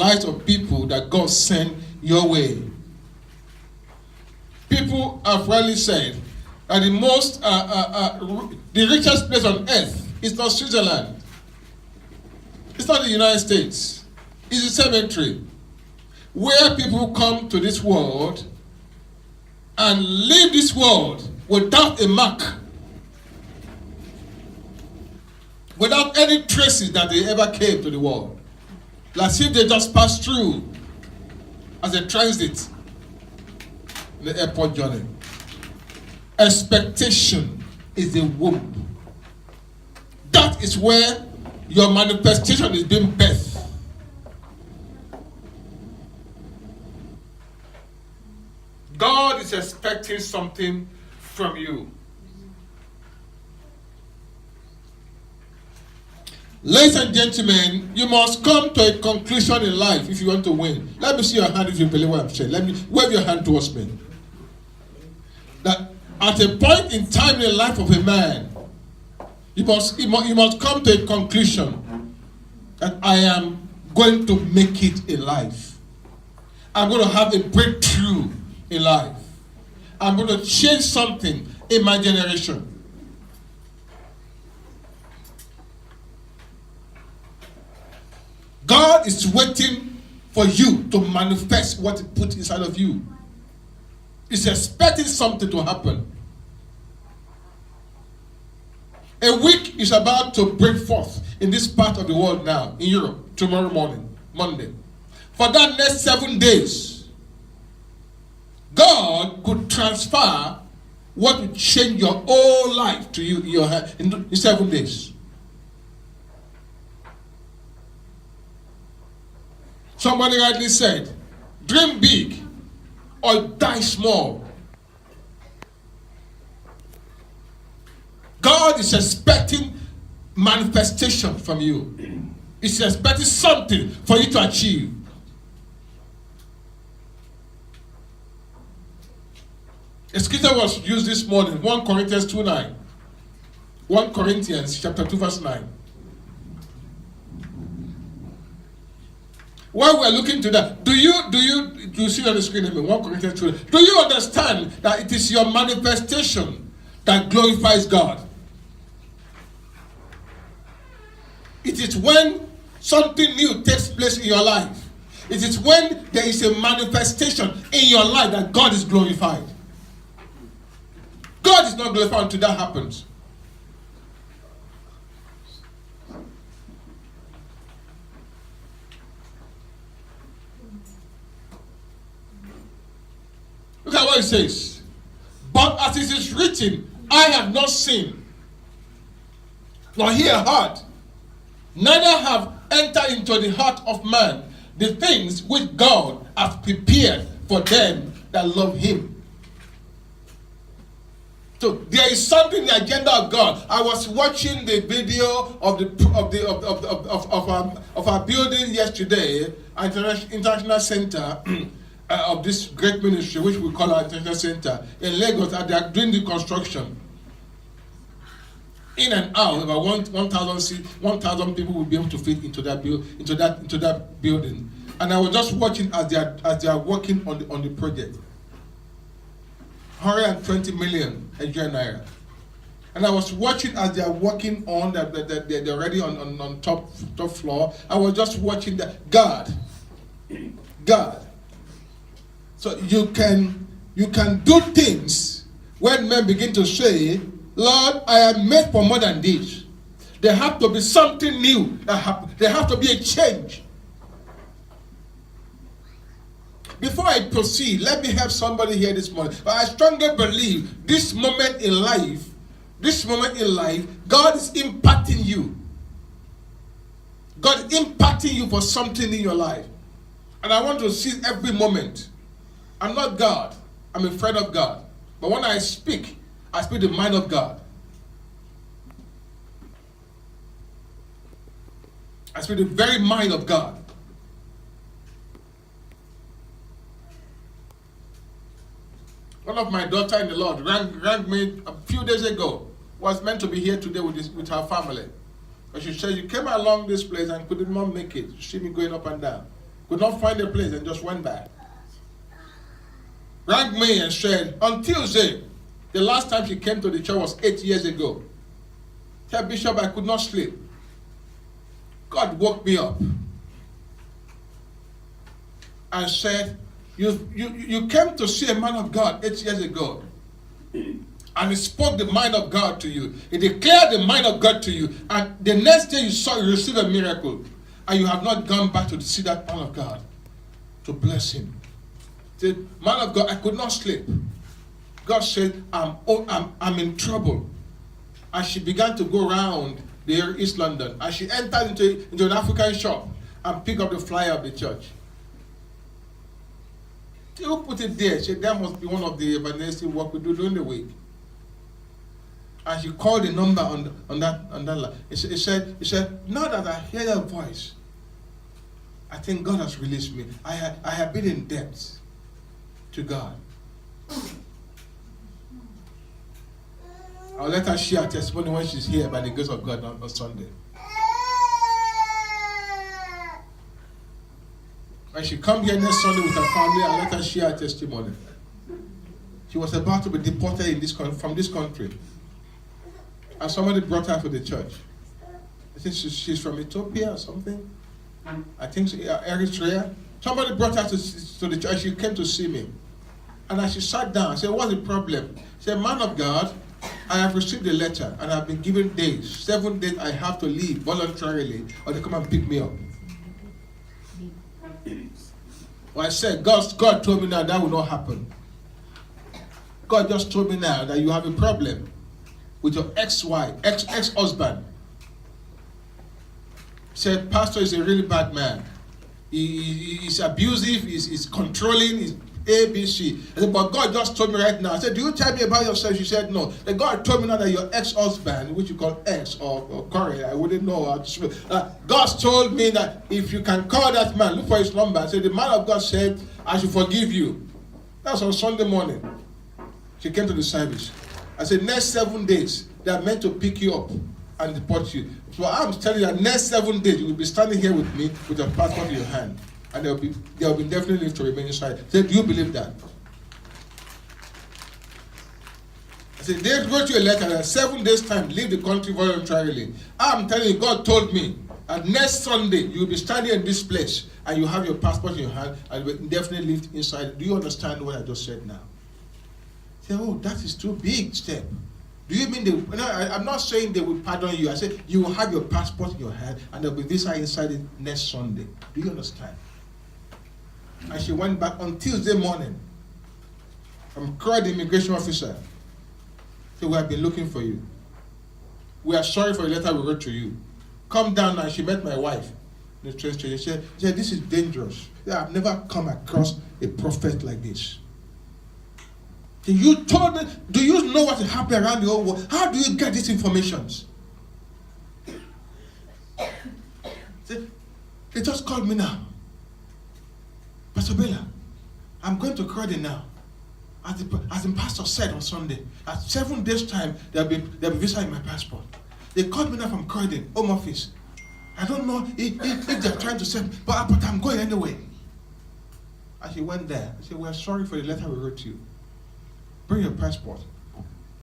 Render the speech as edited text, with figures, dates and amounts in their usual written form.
lives of people that God sent your way. People have rightly said that the richest place on earth is not Switzerland. It's not the United States. It's a cemetery where people come to this world and leave this world without a mark, without any traces that they ever came to the world. As if they just passed through as a transit in the airport journey. Expectation is the womb. That is where your manifestation is being birthed. God is expecting something from you. Ladies and gentlemen, you must come to a conclusion in life if you want to win. Let me see your hand if you believe what I'm saying. Let me wave your hand towards me. That at a point in time in the life of a man, you must come to a conclusion that I am going to make it in life. I'm going to have a breakthrough in life. I'm going to change something in my generation. God is waiting for you to manifest what He put inside of you. He's expecting something to happen. A week is about to break forth in this part of the world now, in Europe, tomorrow morning, Monday. For that next 7 days, God could transfer what would change your whole life to you in 7 days. Somebody rightly said, dream big or die small. God is expecting manifestation from you. He's expecting something for you to achieve. A scripture was used this morning, 1 Corinthians 2:9. 1 Corinthians chapter 2 verse 9. While we're looking to that, do you see on the screen? 1 Corinthians 2. Do you understand that it is your manifestation that glorifies God? It is when something new takes place in your life. It is when there is a manifestation in your life that God is glorified. God is not glorified until that happens. Look at what it says. But as it is written, I have not seen, nor ear heard, neither have entered into the heart of man the things which God has prepared for them that love Him. So there is something in the agenda of God. I was watching the video of our building yesterday, International Center of this great ministry, which we call our International Center in Lagos, and they are doing the construction. In and out, about 1,000 people will be able to fit into that building. And I was just watching as they are working on the project. 120 million Nigerian naira. And I was watching as they are working on they're already on top floor. I was just watching that God. So you can do things when men begin to say, Lord, I am made for more than this. There have to be something new that happens. There have to be a change. Before I proceed, let me have somebody here this morning. But I strongly believe this moment in life, God is impacting you. God is impacting you for something in your life. And I want to seize every moment. I'm not God. I'm a friend of God. But when I speak the mind of God. I speak the very mind of God. One of my daughter in the Lord rang me a few days ago. Was meant to be here today with her family. But she said, you came along this place and couldn't not make it. You see me going up and down. Could not find a place and just went back. Rang me and said, on Tuesday, the last time she came to the church was 8 years ago. Said, Bishop, I could not sleep. God woke me up and said, you came to see a man of God 8 years ago. And he spoke the mind of God to you. He declared the mind of God to you. And the next day you received a miracle. And you have not gone back to see that man of God to bless him. He said, man of God, I could not sleep. God said, I'm in trouble. And she began to go around the East London. And she entered into an African shop and picked up the flyer of the church. Who put it there? She said, that must be one of the evangelistic work we do during the week. And she called the number on that line. He said, now that I hear your voice, I think God has released me. I have been in debt to God. I'll let her share her testimony when she's here by the grace of God on Sunday. When she comes here next Sunday with her family, I'll let her share her testimony. She was about to be deported from this country. And somebody brought her to the church. I think she's from Ethiopia or something. I think Eritrea. Somebody brought her to the church. She came to see me. And as she sat down, I said, what's the problem? She said, man of God, I have received a letter and I've been given days. 7 days I have to leave voluntarily or they come and pick me up. Well, I said, God told me now that will not happen. God just told me now that you have a problem with your ex-husband. He said, Pastor is a really bad man. He's abusive, he's controlling, he's ABC. I said, but God just told me right now. I said, do you tell me about yourself? She said, no. And God told me now that your ex-husband, which you call ex or Corey, I wouldn't know how to spell. God told me that if you can call that man, look for his number. I said, the man of God said, I should forgive you. That's on Sunday morning. She came to the service. I said, next 7 days, they are meant to pick you up and deport you. So I'm telling you that next 7 days, you will be standing here with me with your passport in your hand. And there will be definitely leave to remain inside. I said, do you believe that? I said, they wrote you a letter that 7 days time, leave the country voluntarily. I'm telling you, God told me that next Sunday, you will be standing in this place and you have your passport in your hand and you will definitely live inside. Do you understand what I just said now? I said, oh, that is too big step. Do you mean I'm not saying they will pardon you. I said, you will have your passport in your hand and there will be visa inside it next Sunday. Do you understand? And she went back on Tuesday morning. Called the immigration officer. Said, we have been looking for you. We are sorry for the letter we wrote to you. Come down now. She met my wife in the train station. She said, this is dangerous. I've never come across a prophet like this. You told me, do you know what is happening around the whole world? How do you get these informations? They just called me now. Pastor Bella, I'm going to Croydon now. As the pastor said on Sunday, at 7 days' time, there'll be visa in my passport. They called me now from Croydon, home office. I don't know if they're trying to send, but I'm going anyway. And she went there. I said, we're sorry for the letter we wrote to you. Bring your passport.